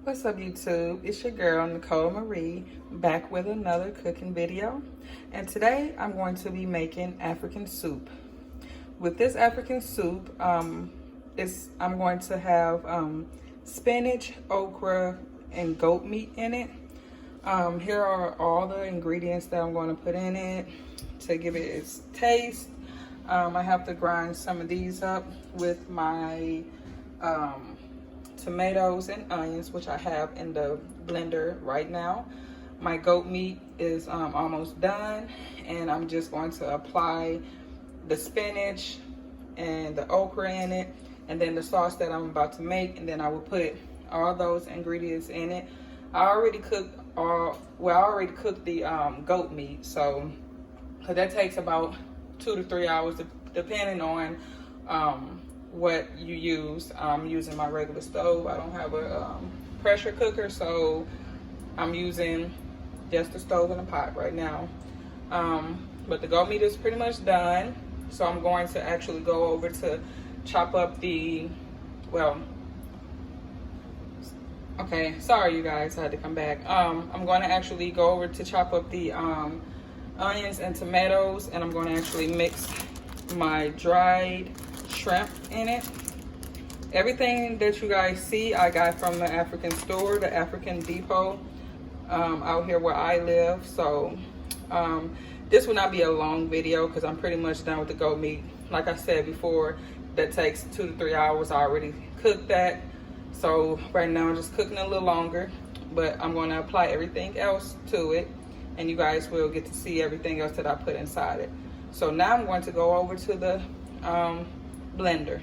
What's up, YouTube? It's your girl Nicole Marie, back with another cooking video. And today I'm going to be making African soup. With this African soup, I'm going to have spinach, okra, and goat meat in it. Here are all the ingredients that I'm going to put in it to give it its taste. I have to grind some of these up with my tomatoes and onions, which I have in the blender right now. My goat meat is almost done, and I'm just going to apply the spinach and the okra in it, and then the sauce that I'm about to make, and then I will put all those ingredients in it. I already cooked the goat meat, so that takes about 2 to 3 hours depending on what you use. I'm using my regular stove. I don't have a pressure cooker, so I'm using just the stove and a pot right now. But the goat meat is pretty much done, so I'm going to actually go over to chop up the, okay, sorry you guys, I had to come back. I'm going to actually go over to chop up the onions and tomatoes, and I'm going to actually mix my dried shrimp in it. Everything that you guys see I got from the African store, the African Depot, out here where I live. So this will not be a long video because I'm pretty much done with the goat meat. Like I said before, that takes 2 to 3 hours. I already cooked that, so right now I'm just cooking a little longer, but I'm going to apply everything else to it, and you guys will get to see everything else that I put inside it. So now I'm going to go over to the blender.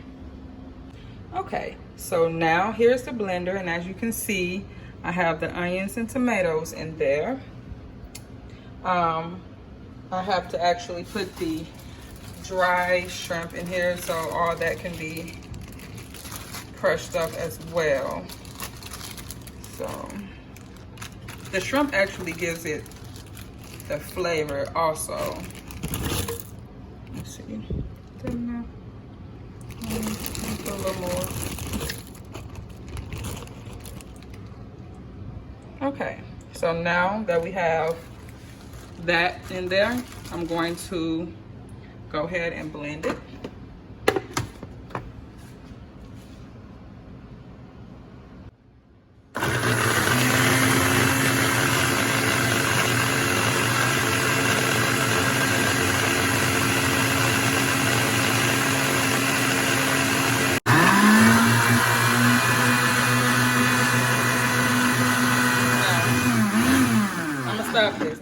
Okay, so now here's the blender, and as you can see, I have the onions and tomatoes in there. I have to actually put the dry shrimp in here so all that can be crushed up as well. So the shrimp actually gives it the flavor also. Let's see. Put a little more. Okay, so now that we have that in there, I'm going to go ahead and blend it.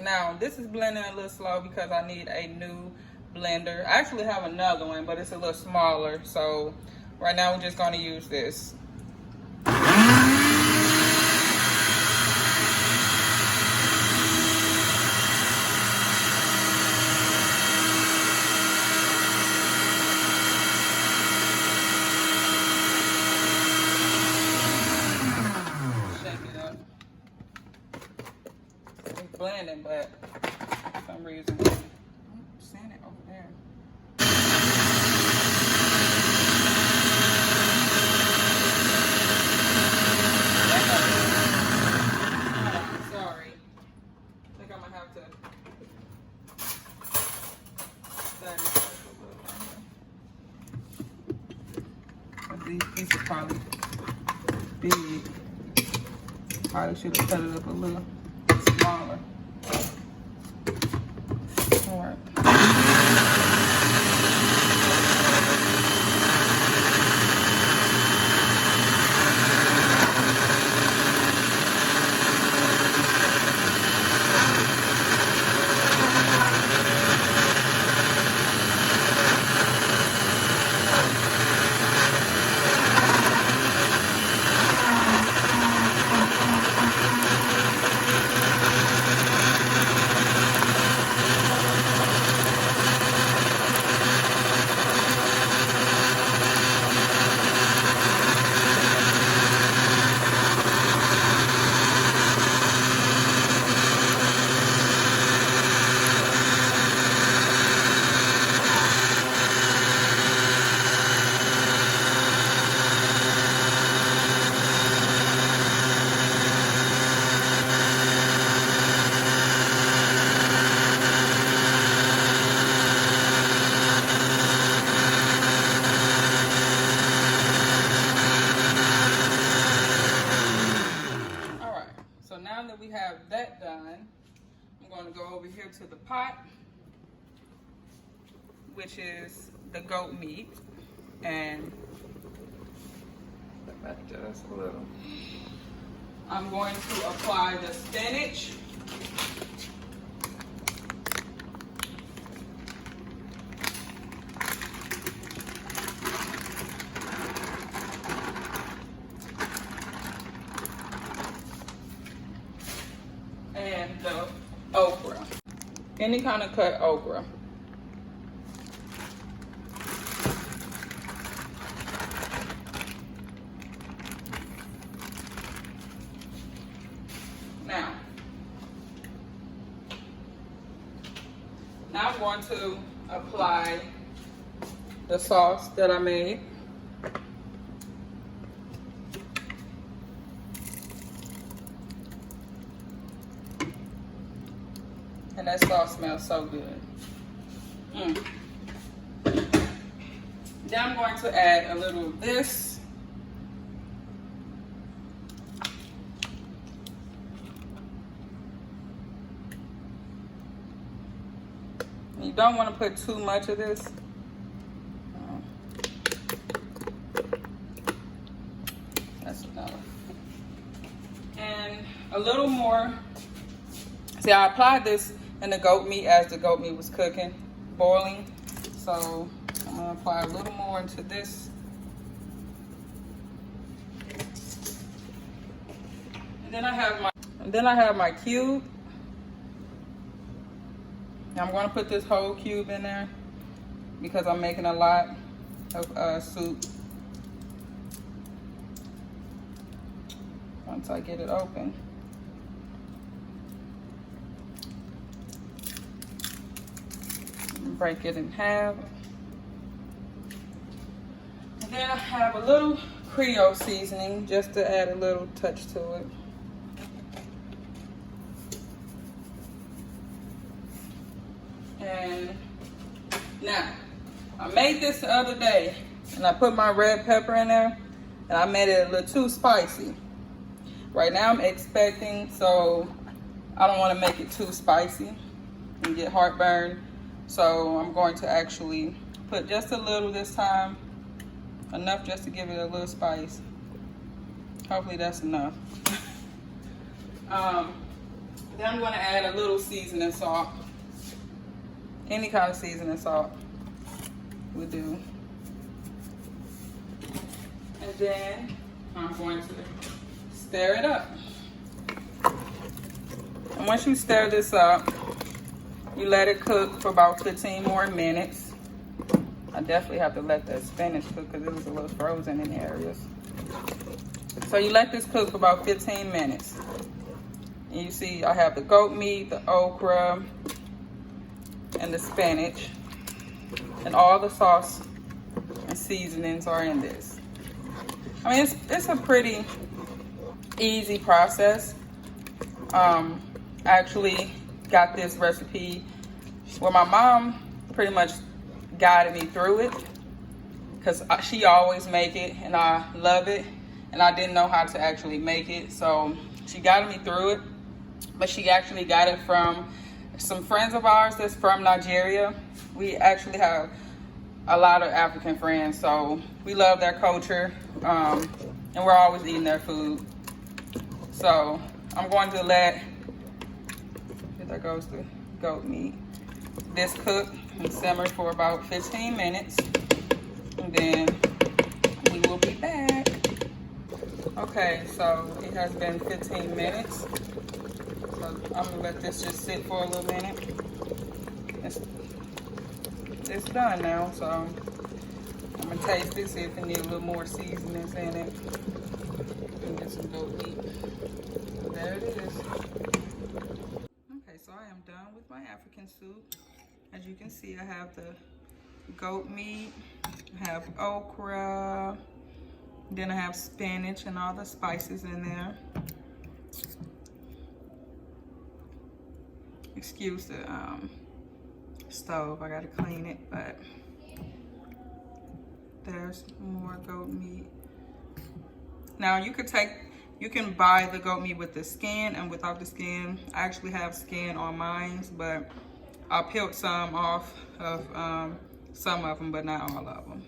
Now this is blending a little slow because I need a new blender. I actually have another one, but it's a little smaller, so right now we're just going to use this. Blending, but for some reason I'm seeing it over there. Sorry. I think I'm gonna have to set it up a little. These pieces probably big. Probably should have cut it up a little smaller. All right. now that we have that done, I'm going to go over here to the pot, which is the goat meat, and just a little. I'm going to apply the spinach. And the okra. Any kind of cut okra. Now I'm going to apply the sauce that I made. And that sauce smells so good. Then I'm going to add a little of this. You don't want to put too much of this. That's enough. And a little more. See, I applied this in the goat meat as the goat meat was cooking, boiling. So I'm gonna apply a little more into this. And then I have my cube. I'm going to put this whole cube in there because I'm making a lot of soup. Once I get it open. Break it in half. And then I have a little Creole seasoning just to add a little touch to it. And now, I made this the other day, and I put my red pepper in there, and I made it a little too spicy. Right now I'm expecting, so I don't want to make it too spicy and get heartburn. So I'm going to actually put just a little this time, enough just to give it a little spice. Hopefully that's enough. Then I'm going to add a little seasoning salt. Any kind of seasoning salt will do. And then I'm going to stir it up. And once you stir this up, you let it cook for about 15 more minutes. I definitely have to let that spinach cook because it was a little frozen in areas. So you let this cook for about 15 minutes. And you see I have the goat meat, the okra, and the spinach, and all the sauce and seasonings are in this. I mean, it's a pretty easy process. I actually got this recipe where my mom pretty much guided me through it because she always make it and I love it, and I didn't know how to actually make it, so she guided me through it. But she actually got it from some friends of ours that's from Nigeria. We actually have a lot of African friends, so we love their culture, and we're always eating their food. So I'm going to let, there goes the goat meat, this cook and simmer for about 15 minutes, and then we will be back. Okay, so it has been 15 minutes. So I'm gonna let this just sit for a little minute. It's done now, so I'm gonna taste it, see if it needs a little more seasonings in it. And get some goat meat. There it is. Okay, so I am done with my African soup. As you can see, I have the goat meat, I have okra, then I have spinach and all the spices in there. Excuse the stove, I gotta clean it, but there's more goat meat. Now you You can buy the goat meat with the skin and without the skin. I actually have skin on mine, but I peeled some off of some of them, but not all of them.